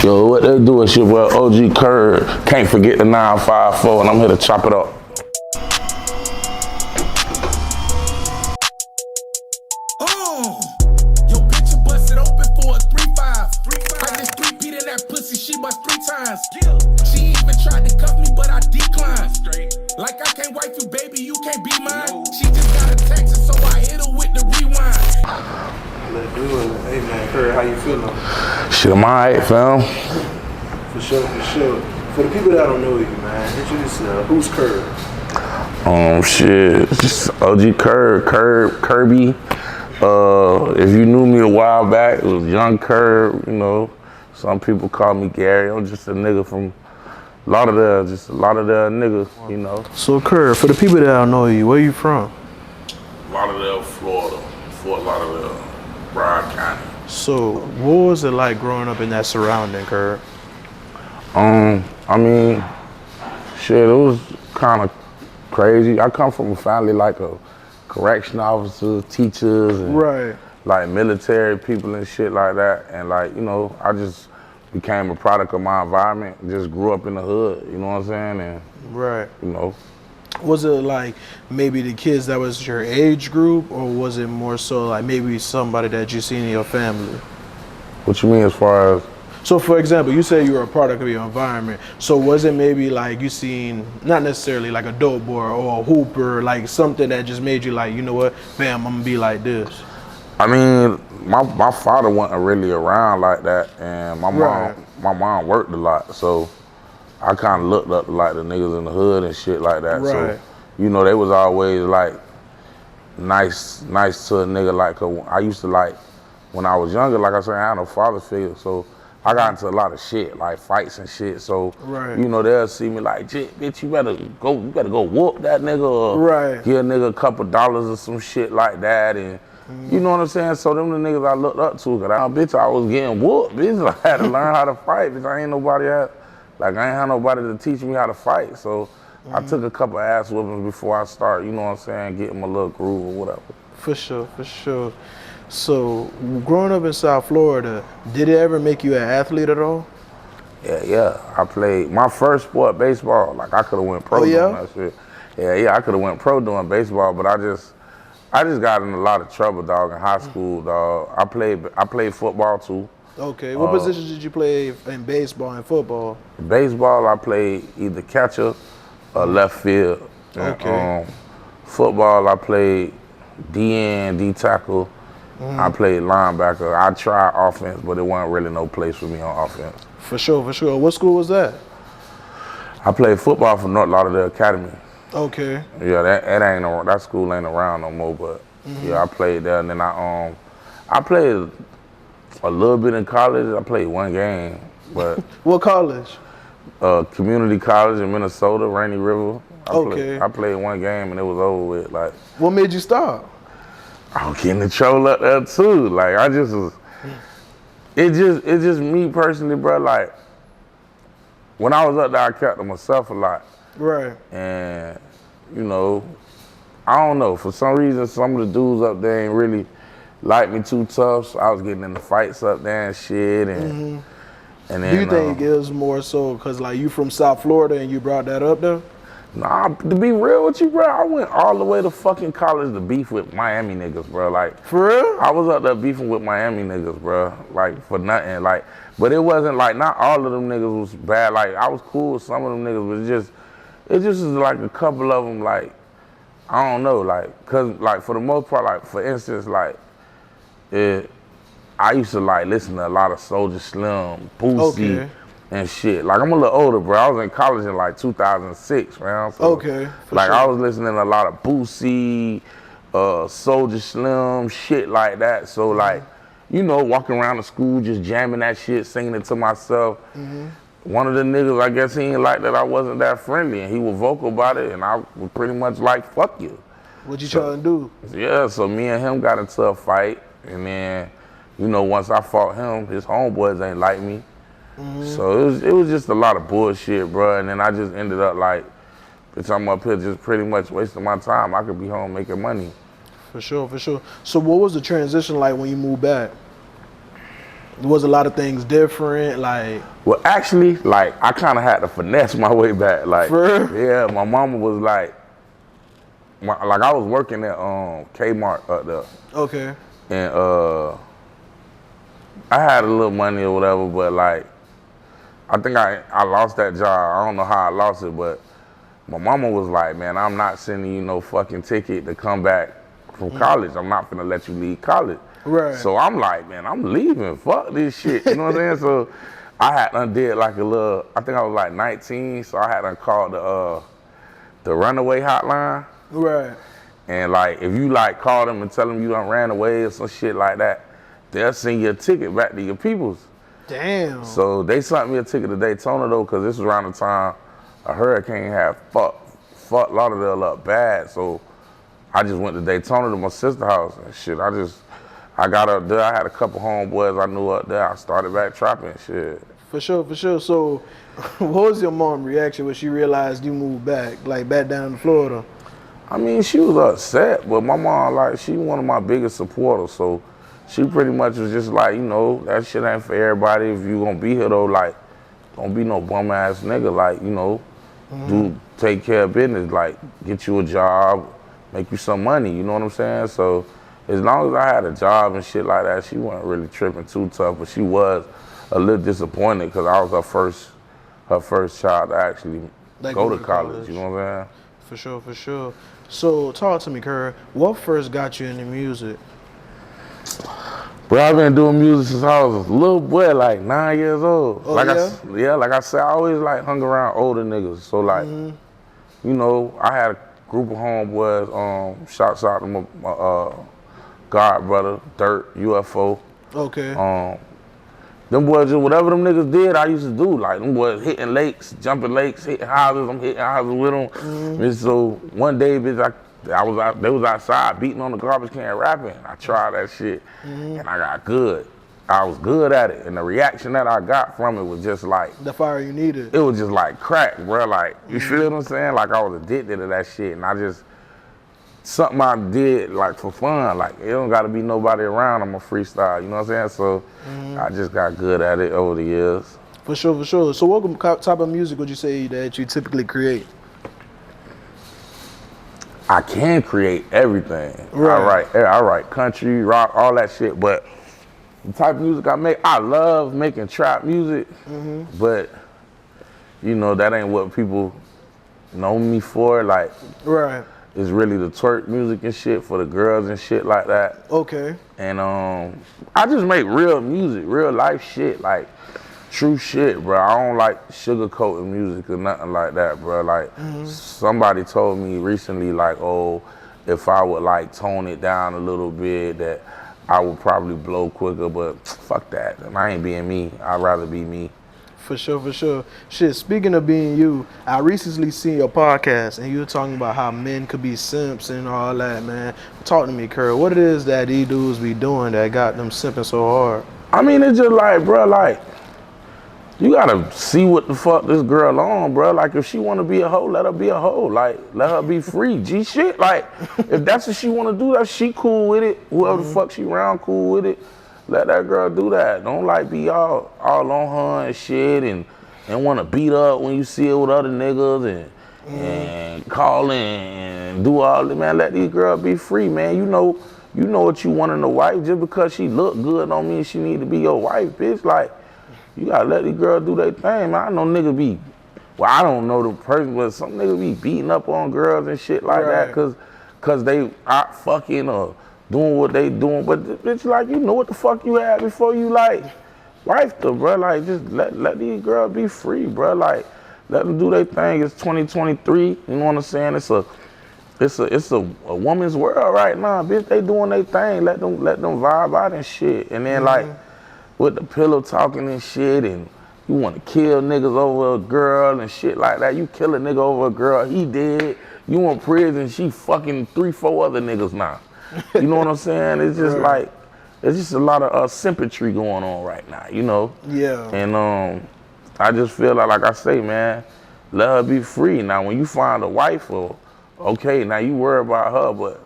Yo, what they do is your boy OG Kurb. Can't forget the 954, and I'm here to chop it up. Yo, picture busted open for a 3-5. I just 3-peat in that pussy, she bust 3 times. She even tried to cuff me, but I declined. Like I can't wipe you, baby, you can't be mine. She just got a text, so I hit her with the rewind. Let's do it. Hey man, Kurb, how you feeling? Shit, I'm alright, fam. For sure, for sure. For the people that don't know you, man, introduce yourself. Who's Kurb? Shit, just OG Kirby. If you knew me a while back, it was Young Kurb, you know. Some people call me Gary. I'm just a nigga from Lauderdale, just a Lauderdale nigga, you know. So Kurb, for the people that don't know you, where you from? Lauderdale, Florida, Fort Lauderdale, Broward County. So what was it like growing up in that surrounding, Kurb? I mean, shit, it was kind of crazy. I come from a family like a correction officers, teachers, and Right. like military people and shit like that. And like, you know, I just became a product of my environment. Just grew up in the hood, you know what I'm saying? And Right. you know, Was it like maybe the kids that was your age group, or was it more so like maybe somebody that you seen in your family? what you mean as far as? So for example, you say you were a product of your environment. So was it maybe like you seen, not necessarily like a dope boy or a hooper, like something that just made you like, you know what, bam, I'm gonna be like this? I mean, my father wasn't really around like that, and Right. my mom worked a lot, so I kind of looked up to like the niggas in the hood and shit like that. Right. So, you know, they was always like nice to a nigga. Like, I used to like, when I was younger, like I said, I had no father figure, so I got into a lot of shit, like fights and shit. So, Right. you know, they'll see me like, bitch, you better go whoop that nigga, or Right. give a nigga a couple dollars or some shit like that, and you know what I'm saying? So them the niggas I looked up to, cause bitch, I was getting whooped, bitch. I had to learn how to fight, bitch. I ain't had nobody to teach me how to fight. So I took a couple ass whoopings before I start, you know what I'm saying, getting my little groove or whatever. For sure, for sure. So growing up in South Florida, did it ever make you an athlete at all? Yeah. I played my first sport, baseball. Like I could have went pro Oh, yeah? doing that shit. Yeah, I could have went pro doing baseball, but I just got in a lot of trouble, dog, in high school, dog. I played football too. Okay, what positions did you play in baseball and football? Baseball, I played either catcher or left field. And, Okay. football, I played DN, D tackle. I played linebacker. I tried offense, but it wasn't really no place for me on offense. For sure, for sure. What school was that? I played football for North Lauderdale Academy. Okay. Yeah, that school ain't around no more. But yeah, I played there, and then I played a little bit in college. I played one game, but What college? community college in Minnesota, Rainy River. Okay. I played one game and it was over with. Like, What made you stop? I was getting the troll up there too. Like, I just was. It just me personally, bro. Like, when I was up there, I kept to myself a lot. Right. And, you know, I don't know. For some reason, some of the dudes up there ain't really like me too tough. So I was getting into fights up there and shit. And, and then, Do you think it was more so because like you from South Florida and you brought that up there? Nah, to be real with you, bro, I went all the way to fucking college to beef with Miami niggas, bro. Like, For real? I was up there beefing with Miami niggas, bro. Like, for nothing. Like, but it wasn't like, not all of them niggas was bad. Like, I was cool with some of them niggas, but it just was like a couple of them, like, I don't know, like, cause like for the most part, like for instance, like, I used to like listen to a lot of Soulja Slim, Boosie, Okay. and shit. Like, I'm a little older, bro. I was in college in like 2006, man. So, Okay, for like, sure. I was listening to a lot of Boosie, Soulja Slim, shit like that. So, like, you know, walking around the school just jamming that shit, singing it to myself. One of the niggas, I guess he didn't like that I wasn't that friendly, and he was vocal about it, and I was pretty much like, fuck you. What you trying to do? Yeah, so me and him got into a fight, and then, you know, once I fought him, his homeboys ain't like me. So it was just a lot of bullshit, bro. And then I just ended up like, bitch, I'm up here just pretty much wasting my time. I could be home making money. For sure, for sure. So what was the transition like when you moved back? Was a lot of things different? Like, Well, actually, like, I kind of had to finesse my way back. Like, For real? yeah, my mama was like, like I was working at Kmart up there, okay. and I had a little money or whatever, but like, I think I lost that job. I don't know how I lost it, but my mama was like, man, I'm not sending you no fucking ticket to come back from college. I'm not gonna let you leave college. Right. So I'm like, man, I'm leaving. Fuck this shit. You know what I'm saying? So I had undid like a little, I think I was like 19, so I had called the runaway hotline. Right. And like, if you like call them and tell them you done ran away or some shit like that, they'll send you a ticket back to your peoples. Damn. So they sent me a ticket to Daytona though, cause this was around the time a hurricane had fucked Lauderdale up bad. So I just went to Daytona to my sister's house and shit. I got up there, I had a couple homeboys I knew up there. I started back trapping and shit. For sure. So what was your mom's reaction when she realized you moved back, like back down to Florida? I mean, she was upset, but my mom, like, she one of my biggest supporters, so she pretty much was just like, you know, that shit ain't for everybody. If you gonna be here though, like, don't be no bum ass nigga, like, you know, do take care of business, like, get you a job, make you some money, you know what I'm saying? So as long as I had a job and shit like that, she wasn't really tripping too tough, but she was a little disappointed because I was her first child to actually Like go to college, you know what I'm saying? For sure. So talk to me, Kurb. What first got you into music? Bro, I've been doing music since I was a little boy, like 9 years old. Oh, like yeah? like I said, I always like hung around older niggas. So like, you know, I had a group of homeboys. Shouts out to my god brother, Dirt, UFO. Okay. Them boys just whatever them niggas did, I used to do. Like them boys hitting lakes, jumping lakes, hitting houses. I'm hitting houses with them. And so one day, bitch, they was outside beating on the garbage can rapping. I tried that shit and I got good. I was good at it, and the reaction that I got from it was just like the fire you needed. It was just like crack, bro. Like you feel what I'm saying? Like I was addicted to that shit, and I just something I did like for fun. Like it don't gotta be nobody around. I'm a freestyle, you know what I'm saying? So I just got good at it over the years. For sure. So what type of music would you say that you typically create? I can create everything. Right. I write country, rock, all that shit. But the type of music I make, I love making trap music. But you know that ain't what people know me for. Like, Right. it's really the twerk music and shit for the girls and shit like that. Okay. And I just make real music, real life shit, like true shit, bro. I don't like sugarcoating music or nothing like that, bro. Like somebody told me recently, like, oh, if I would like tone it down a little bit, that I would probably blow quicker. But fuck that, I ain't being me. I'd rather be me. For sure. Shit, speaking of being you, I recently seen your podcast and you were talking about how men could be simps and all that, man. Talk to me, Kurb. What it is that these dudes be doing that got them simping so hard? I mean, it's just like, bro, like, you gotta see what the fuck this girl on, bro. Like, if she wanna be a hoe, let her be a hoe. Like, let her be free. G shit. Like, if that's what she wanna do, that she cool with it. Whoever the fuck she around, cool with it. Let that girl do that. Don't like be all on her and shit and want to beat up when you see her with other niggas and call and do all that. Man, let these girls be free, man. You know what you want in a wife. Just because she look good don't mean she need to be your wife, bitch. Like, you gotta let these girls do their thing, man. I know niggas be, well, I don't know the person, but some niggas be beating up on girls and shit like that cause they out fucking or doing what they doing, but it's like, you know what the fuck you had before you like wife them, bro. Like, just let these girls be free, bro. Like, let them do their thing. It's 2023. You know what I'm saying? It's a woman's world right now, bitch. They doing their thing. Let them vibe out and shit. And then like with the pillow talking and shit, and you want to kill niggas over a girl and shit like that. You kill a nigga over a girl, he dead. You in prison, she fucking 3-4 other niggas now. You know what I'm saying? It's just like, it's just a lot of sympathy going on right now, you know? Yeah. And I just feel like I say, man, let her be free. Now, when you find a wife, okay, now you worry about her, but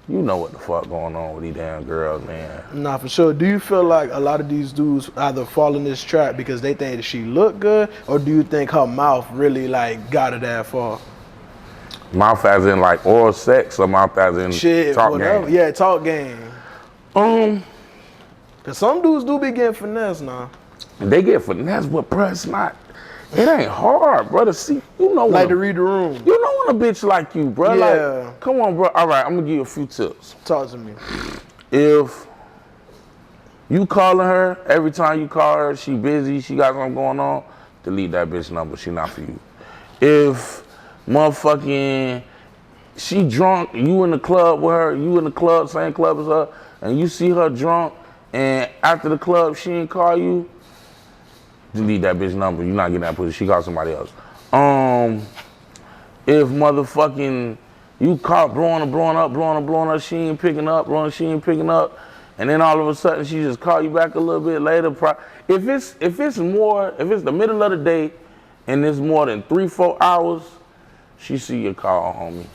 you know what the fuck going on with these damn girls, man. Nah, for sure. Do you feel like a lot of these dudes either fall in this trap because they think that she look good, or do you think her mouth really like got her that far? Mouth as in like oral sex, or mouth as in Shit, talk whatever. game? Yeah, talk game. Cause some dudes do be getting finesse now. They get finesse, but bruh, it's not. It ain't hard, brother. See, you know Like when to read the room. you know when a bitch like you, bro. Yeah. Like, come on, bro. All right, I'm gonna give you a few tips. Talk to me. If you calling her, every time you call her, she busy, she got something going on, delete that bitch number. She not for you. If motherfucking she drunk, you in the club with her, you in the club, same club as her, and you see her drunk, and after the club she ain't call you, delete that bitch number. You not getting that pussy. She called somebody else. If motherfucking you caught blowing up, she ain't picking up, and then all of a sudden she just call you back a little bit later. If it's the middle of the day and it's more than 3-4 hours, she see your call, homie.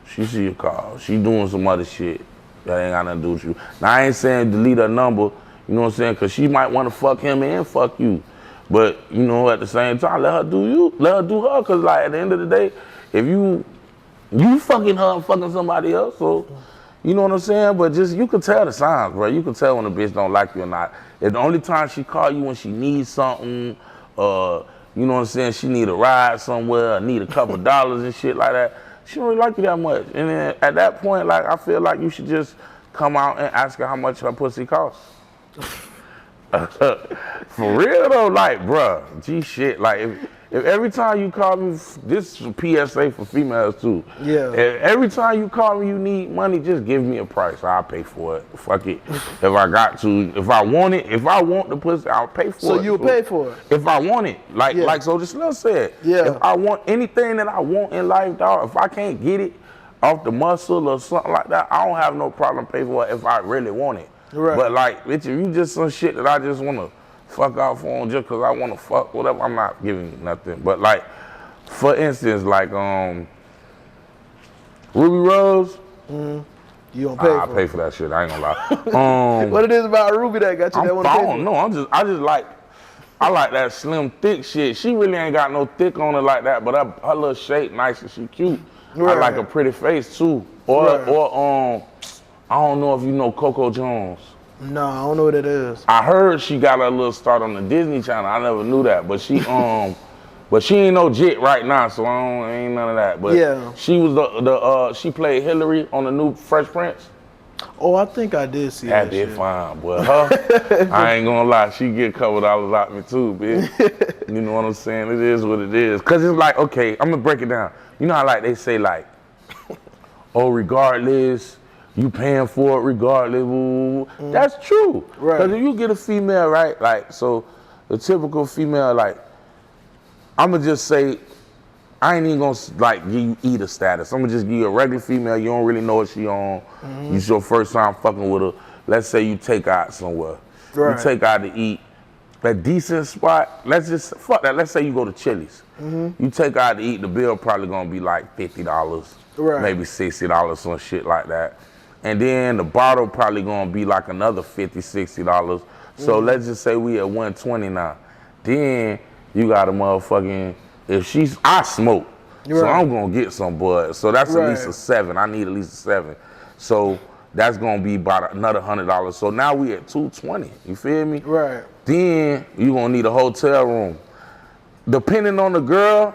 She see your call. She doing some other shit that ain't got nothing to do with you. Now I ain't saying delete her number. You know what I'm saying? Because she might want to fuck him and fuck you. But, you know, at the same time, let her do you. Let her do her. Because, like, at the end of the day, if you fucking her and fucking somebody else, so, you know what I'm saying? But just, you can tell the signs, bro. You can tell when a bitch don't like you or not. If the only time she call you when she needs something, you know what I'm saying, she need a ride somewhere, need a couple dollars and shit like that, she don't really like you that much. And then at that point, like, I feel like you should just come out and ask her how much her pussy costs. For real though, like, bruh, G shit. Like, if every time you call me, this is a PSA for females too. Yeah. If every time you call me, you need money, just give me a price. I'll pay for it. Fuck it. If I got to, if I want it, if I want the pussy, I'll pay for it. So you'll pay for it? If I want it. Like so just let's say it. Yeah. If I want anything that I want in life, dog, if I can't get it off the muscle or something like that, I don't have no problem paying for it if I really want it. Right. But like, bitch, if you just some shit that I just want to fuck off on just because I want to fuck, whatever, I'm not giving you nothing. But like, for instance, like Ruby Rose, you don't pay for I pay for that shit. I ain't gonna lie. What it is about Ruby that got you that want to pay for? No, I just like, I like that slim, thick shit. She really ain't got no thick on her like that, but her little shape nice and she cute. Right. I like a pretty face too. Or I don't know if you know Coco Jones. No, I don't know what it is. I heard she got a little start on the Disney Channel. I never knew that, but she ain't no jit right now, so ain't none of that. But yeah, she was she played Hillary on the new Fresh Prince. Oh, I think I did see that. That did fine, boy. Her, I ain't gonna lie, she get a couple dollars out of me too, bitch. You know what I'm saying? It is what it is. Cause it's like, okay, I'm gonna break it down. You know how like they say like, oh, regardless, you paying for it regardless. That's true. Right. Cause if you get a female, right, like, so the typical female, like, I'ma just say, I ain't even gonna like give you either status. I'm gonna just give you a regular female. You don't really know what she on. It's your first time fucking with her. Let's say you take her out somewhere. Right. You take her out to eat. A decent spot. Let's just fuck that. Let's say you go to Chili's. You take her out to eat. The bill probably gonna be like $50, right, maybe $60, some shit like that. And then the bottle probably gonna be like another $50, $60. So let's just say we at $120 now. Then you got a motherfucking. I smoke, so I'm gonna get some bud. So that's at least a 7. I need at least a 7. So that's gonna be about another $100. So now we at $220. You feel me? Right. Then you gonna need a hotel room. Depending on the girl,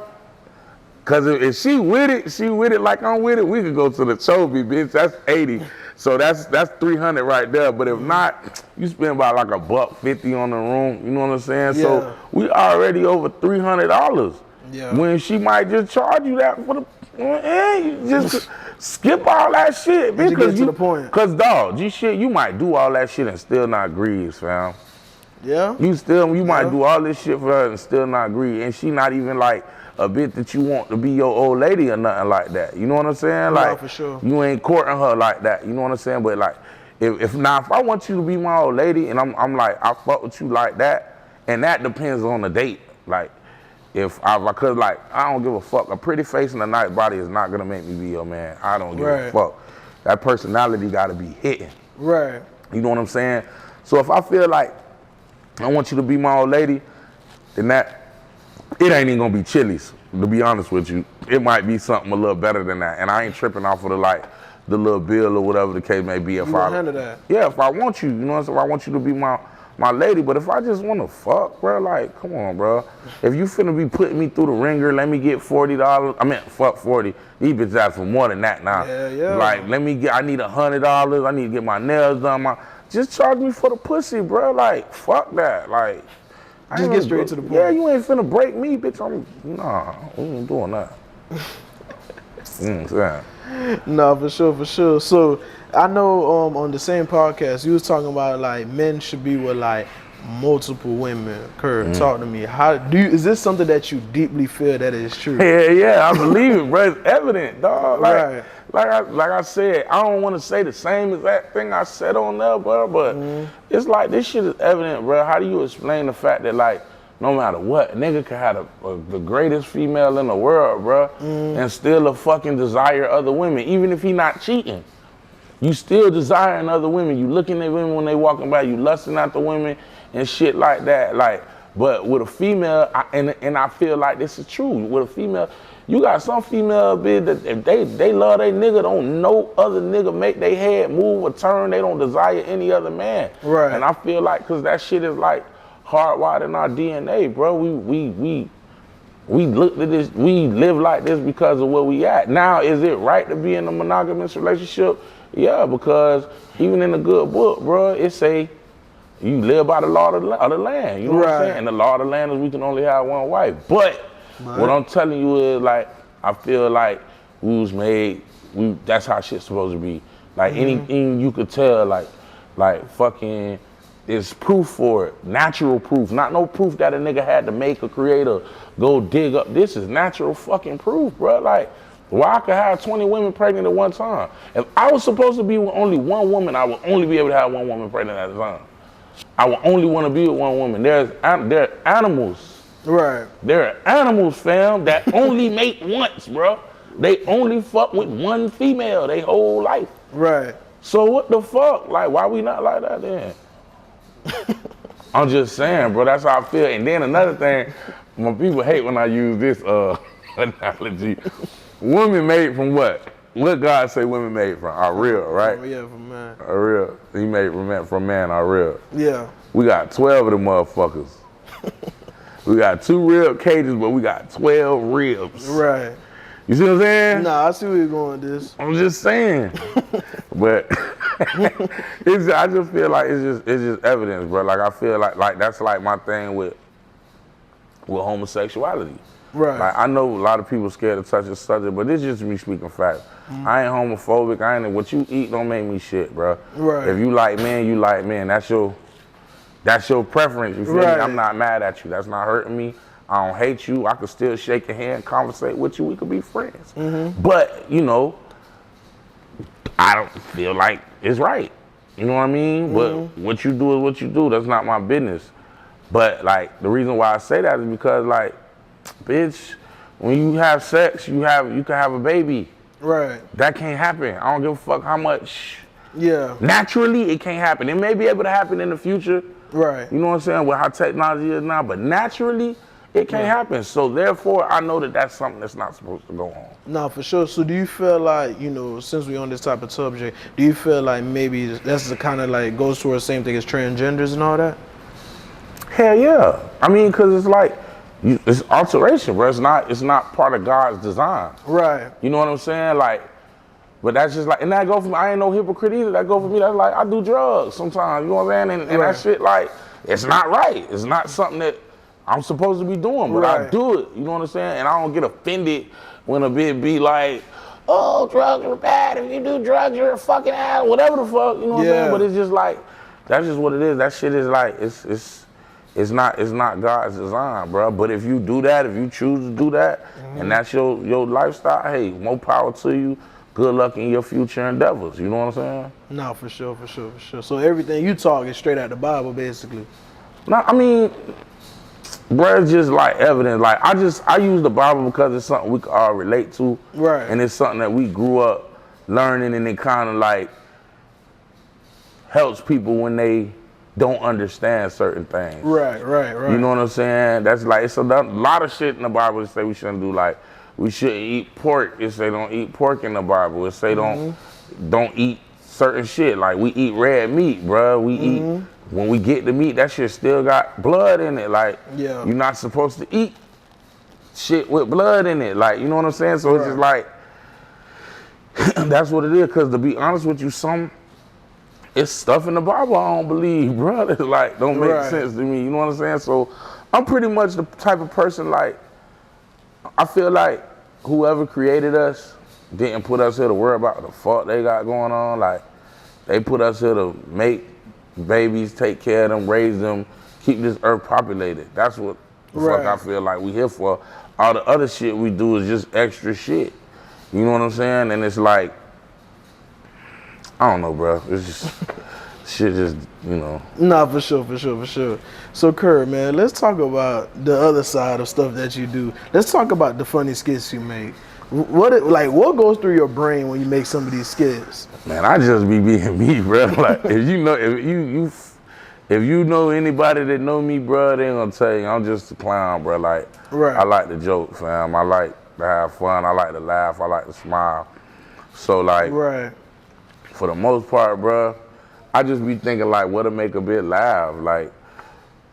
cause if she with it like I'm with it, we could go to the Chobe, bitch. That's 80. So that's 300 right there. But if not, you spend about like $150 on the room. You know what I'm saying? Yeah. So we already over $300. Yeah. When she might just charge you that for the, you just skip all that shit, bitch. Get to the point. Cause dog, you might do all that shit and still not grieve, fam. Yeah. You might do all this shit for her and still not grieve, and she not even like a bit that you want to be your old lady or nothing like that. You know what I'm saying? Like, for sure. You ain't courting her like that. You know what I'm saying? But like, if I want you to be my old lady, and I'm like, I fuck with you like that, and that depends on the date. Like, cause like, I don't give a fuck. A pretty face and a nice body is not gonna make me be your man. I don't give a fuck. that personality gotta be hitting. Right. You know what I'm saying? So if I feel like I want you to be my old lady, then it ain't even gonna be Chili's, to be honest with you. It might be something a little better than that. And I ain't tripping off of the little bill or whatever the case may be. If You gonna handle that? Yeah, if I want you, you know what I'm saying? If I want you to be my lady, but if I just wanna fuck, bro, like, come on, bro. If you finna be putting me through the ringer, let me get $40. I mean, fuck 40. These bitches ask for more than that now. Yeah. Like, I need $100. I need to get my nails done. Just charge me for the pussy, bro. Like, fuck that. Like, Just get straight to the point. Yeah, you ain't finna break me, bitch. Nah, we ain't doing that. Yeah. No, for sure. So I know on the same podcast you was talking about like men should be with like multiple women. Kurb, talk to me. Is this something that you deeply feel that is true? Yeah, I believe it, bro. It's evident, dog. Right. Like I said, I don't want to say the same exact thing I said on there, bro, but it's like this shit is evident, bro. How do you explain the fact that like no matter what, a nigga could have the greatest female in the world, bro, and still a fucking desire other women, even if he not cheating. You still desiring other women. You looking at women when they walking by, you lusting at the women and shit like that. Like, but with a female, and I feel like this is true. With a female, you got some female bitch that if they love their nigga, don't no other nigga make their head move or turn. They don't desire any other man. Right. And I feel like, cause that shit is like hardwired in our DNA, bro. We looked at this, we live like this because of where we at. Now, is it right to be in a monogamous relationship? Yeah, because even in the good book, bro, it say you live by the law of the land. You know what I'm saying? And the law of the land is we can only have one wife. But what I'm telling you is like, I feel like we was made, that's how shit's supposed to be. Like anything you could tell, like fucking, is proof for it. Natural proof. Not no proof that a nigga had to make or create or go dig up. This is natural fucking proof, bro. Like, why I could have 20 women pregnant at one time? If I was supposed to be with only one woman, I would only be able to have one woman pregnant at a time. I would only want to be with one woman. There are animals. Right. There are animals, fam, that only mate once, bro. They only fuck with one female their whole life. Right. So what the fuck? Like, why we not like that then? I'm just saying, bro, that's how I feel. And then another thing, my people hate when I use this analogy. Women made from what? What God say women made from? Our real, right? Oh, yeah, from man. Our real. He made from man, our real. Yeah. We got 12 of them motherfuckers. We got 2 rib cages, but we got 12 ribs. Right. You see what I'm saying? Nah, I see where you're going with this. I'm just saying. But I just feel like it's just evidence, bro. Like I feel like that's like my thing with homosexuality. Right. Like I know a lot of people scared to touch the subject, but it's just me speaking facts. I ain't homophobic. I ain't what you eat don't make me shit, bro. Right. If you like men, you like men. That's your preference. You feel me? I'm not mad at you. That's not hurting me. I don't hate you. I could still shake your hand, conversate with you. We could be friends. But you know, I don't feel like it's right. You know what I mean? But what you do is what you do. That's not my business. But like the reason why I say that is because like, bitch, when you have sex, you can have a baby. Right. That can't happen. I don't give a fuck how much. Yeah. Naturally, it can't happen. It may be able to happen in the future. Right. You know what I'm saying? With how technology is now, but naturally, it can't happen. So therefore, I know that that's something that's not supposed to go on. No, for sure. So do you feel like, you know, since we're on this type of subject, do you feel like maybe that's the kind of like goes towards the same thing as transgenders and all that? Hell yeah. I mean, because it's like, it's alteration, bro. It's not part of God's design. Right. You know what I'm saying? Like, but that's just like, and that go for me. I ain't no hypocrite either. That go for me. That's like, I do drugs sometimes. You know what I'm saying? And that shit, like, it's not right. It's not something that I'm supposed to be doing, but I do it. You know what I'm saying? And I don't get offended when a bitch be like, oh, drugs are bad. If you do drugs, you're a fucking ass. Whatever the fuck. You know what I'm saying? But it's just like, that's just what it is. That shit is like, it's not God's design, bro. But if you do that, if you choose to do that, and that's your lifestyle, hey, more power to you. Good luck in your future endeavors. You know what I'm saying? No, for sure. So everything you talk is straight out the Bible, basically. No, I mean, bro, it's just like evidence. Like I use the Bible because it's something we can all relate to. Right. And it's something that we grew up learning, and it kind of like helps people when they don't understand certain things. Right. You know what I'm saying? That's like, it's a lot of shit in the Bible that say we shouldn't do. Like, we shouldn't eat pork. It say don't eat pork in the Bible. It say don't eat certain shit. Like, we eat red meat, bruh. We eat, when we get the meat, that shit still got blood in it. Like, you're not supposed to eat shit with blood in it. Like, you know what I'm saying? So it's just like, that's what it is. Because to be honest with you, it's stuff in the Bible I don't believe, bro. It's like, don't make sense to me. You know what I'm saying? So I'm pretty much the type of person, like, I feel like whoever created us didn't put us here to worry about the fuck they got going on. Like, they put us here to make babies, take care of them, raise them, keep this earth populated. That's what the fuck I feel like we here for. All the other shit we do is just extra shit. You know what I'm saying? And it's like, I don't know, bro. It's just shit, just, you know. Nah, for sure. So, Kurb, man, let's talk about the other side of stuff that you do. Let's talk about the funny skits you make. What goes through your brain when you make some of these skits? Man, I just be being me, bro. Like, if you know anybody that know me, bro, they gonna tell you I'm just a clown, bro. Like, I like to joke, fam. I like to have fun. I like to laugh. I like to smile. So, like, for the most part, bro, I just be thinking, like, what to make a bit laugh. Like,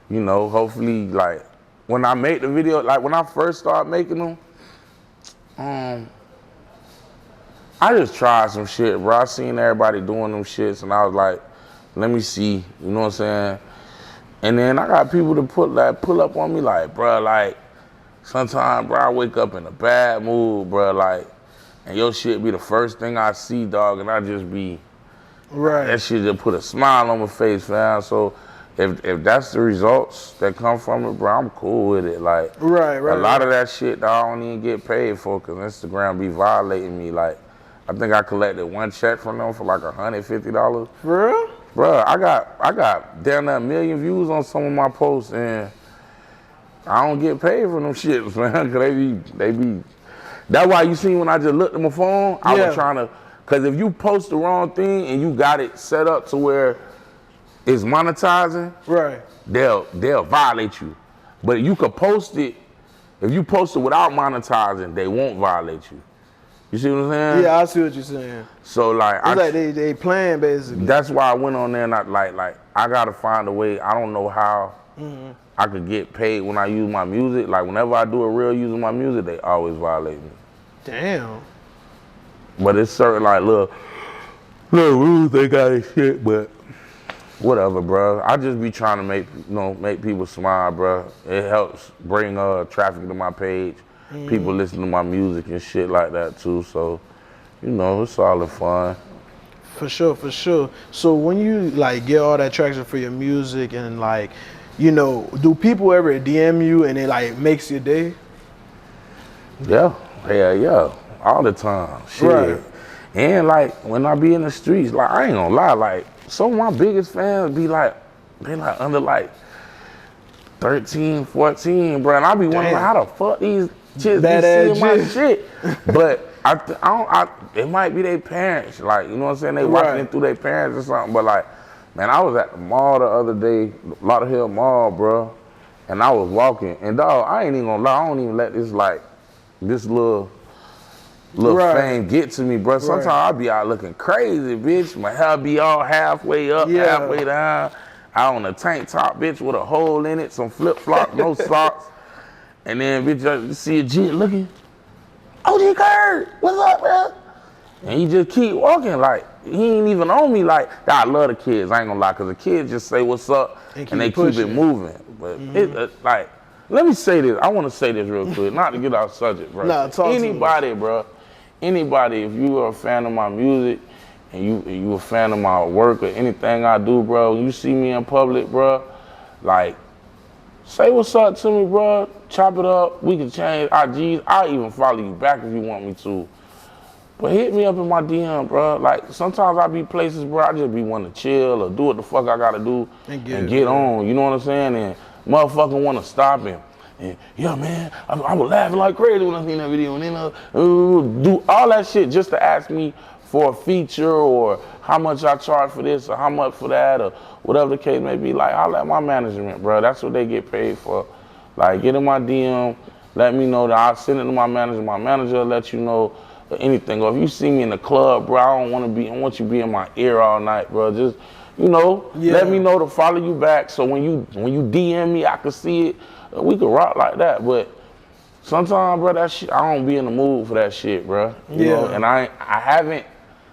you know, hopefully, like, when I make the video, like, when I first started making them, I just tried some shit, bro. I seen everybody doing them shits, and I was like, let me see, you know what I'm saying? And then I got people to pull up on me, like, bro, like, sometimes, bro, I wake up in a bad mood, bro, like, and your shit be the first thing I see, dog, and I just be, that shit just put a smile on my face, fam. So if that's the results that come from it, bro, I'm cool with it. Like, a lot of that shit, dog, I don't even get paid for, because Instagram be violating me. Like, I think I collected one check from them for like $150. For real? Bro, I got damn near 1 million views on some of my posts, and I don't get paid for them shits, man, because they be. That's why you see when I just looked at my phone, I was trying to, because if you post the wrong thing and you got it set up to where it's monetizing, they'll violate you. But you could post it, if you post it without monetizing, they won't violate you. You see what I'm saying? Yeah, I see what you're saying. So like, it's like they playing basically. That's why I went on there and I gotta find a way. I don't know how I could get paid when I use my music. Like, whenever I do a reel using my music, they always violate me. Damn. But it's certain like little rules they got and shit, but whatever, bro. I just be trying to make people smile, bro. It helps bring traffic to my page. People listen to my music and shit like that too. So, you know, it's all the fun. For sure. So when you like get all that traction for your music and like, you know, do people ever DM you and it like makes your day? Yeah, all the time. Shit. And like when I be in the streets, like I ain't gonna lie, like some of my biggest fans be like, they like under like 13, 14, bro. And I be wondering how the fuck these chicks be seeing my shit. But it might be their parents, like, you know what I'm saying? They watching it through their parents or something. But like, man, I was at the mall the other day, Lauderhill Mall, bro. And I was walking, and dog, I ain't even gonna lie, I don't even let this little fame get to me, bro. Sometimes I be out looking crazy, bitch. My hair be all halfway up, halfway down. Out on a tank top, bitch, with a hole in it, some flip-flops, no socks. And then, bitch, you see a jit looking, OG Kurb, what's up, bro? And he just keep walking, like, he ain't even on me. Like, I love the kids, I ain't gonna lie, because the kids just say what's up, and they keep it moving. But it, like, let me say this. I want to say this real quick, not to get off subject, bro. Anybody, bro, if you are a fan of my music and you a fan of my work or anything I do, bro, you see me in public, bro, like, say what's up to me, bro. Chop it up. We can change IGs. I'll even follow you back if you want me to. But hit me up in my DM, bro. Like, sometimes I be places, bro, I just be wanting to chill or do what the fuck I gotta do and get on. You know what I'm saying? And motherfucker want to stop him. And yeah, man, I was laughing like crazy when I seen that video. And then do all that shit just to ask me for a feature or how much I charge for this or how much for that or whatever the case may be, like, I'll let my management, bro. That's what they get paid for. Like, get in my DM, let me know that I'll send it to my manager. My manager will let you know anything. Or if you see me in the club, bro, I want you to be in my ear all night, bro. Just, let me know to follow you back. So when you DM me, I can see it. We can rock like that. But sometimes, bro, that shit, I don't be in the mood for that shit, bro. You know? And I haven't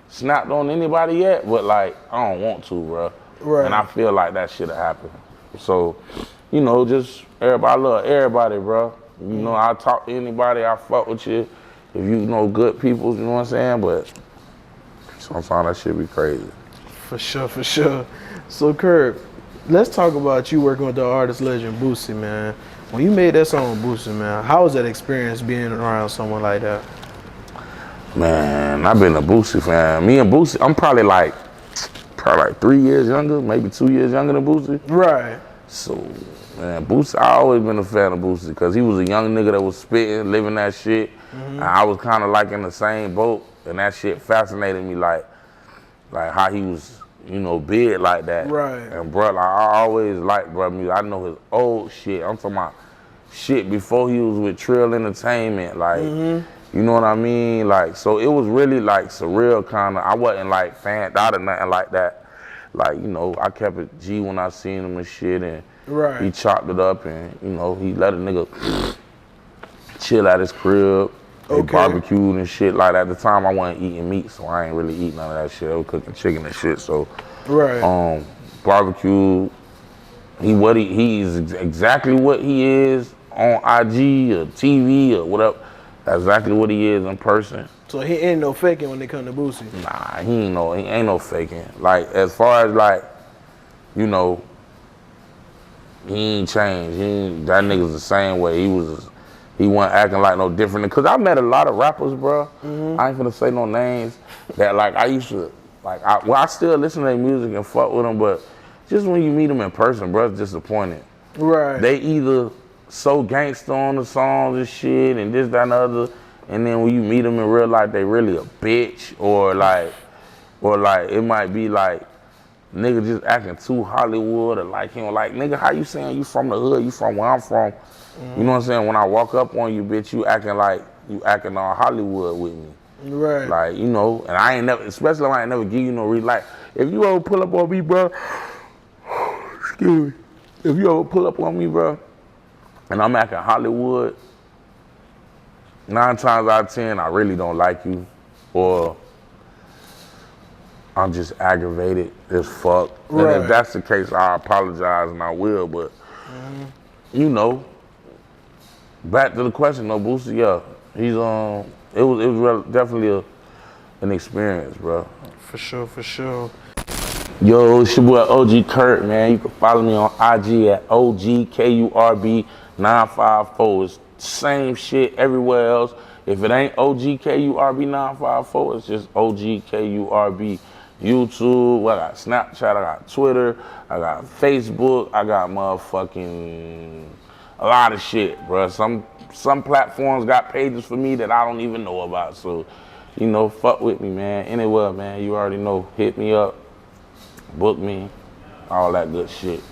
snapped on anybody yet, but like, I don't want to, bro. Right. And I feel like that shit'll happen. So, just everybody, I love everybody, bro. I talk to anybody, I fuck with you. If you know good people, you know what I'm saying? But sometimes that shit be crazy. For sure. So, Kurb, let's talk about you working with the artist legend Boosie, man. When you made that song with Boosie, man, how was that experience being around someone like that? Man, I've been a Boosie fan. Me and Boosie, I'm probably like 3 years younger, maybe 2 years younger than Boosie. Right. So, man, Boosie, I always been a fan of Boosie because he was a young nigga that was spitting, living that shit. And I was kind of like in the same boat, and that shit fascinated me, like how he was, big like that. Right. And bro, like, I always liked bro music. I know his old shit. I'm talking about shit before he was with Trill Entertainment, like, you know what I mean? Like, so it was really like surreal kind of. I wasn't like fanned out or nothing like that. Like, I kept it G when I seen him and shit, and he chopped it up, and he let a nigga chill at his crib. They barbecued and shit. Like, at the time I wasn't eating meat, so I ain't really eating none of that shit. I was cooking chicken and shit. So barbecue. He's exactly what he is on IG or TV or whatever. That's exactly what he is in person. So he ain't no faking when it come to Boosie? Nah, he ain't no faking. Like, as far as like, he ain't changed. That nigga's the same way. He wasn't acting like no different. Cause I met a lot of rappers, bro. I ain't finna say no names. That like I used to, like, I still listen to their music and fuck with them, but just when you meet them in person, bro, it's disappointing. Right. They either so gangster on the songs and shit and this, that, and the other, and then when you meet them in real life, they really a bitch, or like it might be like nigga just acting too Hollywood, or like him, like, nigga, how you saying you from the hood? You from where I'm from? You know what I'm saying? When I walk up on you, bitch, you acting all Hollywood with me. Right. Like, and I ain't never, especially when I ain't never give you no real life. If you ever pull up on me, bro, excuse me. If you ever pull up on me, bro, and I'm acting Hollywood, 9 times out of 10, I really don't like you, or I'm just aggravated as fuck. Right. And if that's the case, I apologize and I will, but back to the question though, Boosie, yeah, he's it was definitely an experience, bro. For sure. Yo, it's your boy OG Kurt, man. You can follow me on IG at OGKURB954. It's same shit everywhere else. If it ain't OGKURB954, it's just OGKURB. YouTube, I got Snapchat, I got Twitter, I got Facebook, I got motherfucking a lot of shit, bro. Some platforms got pages for me that I don't even know about. So, fuck with me, man. Anywhere, man. You already know. Hit me up, book me, all that good shit.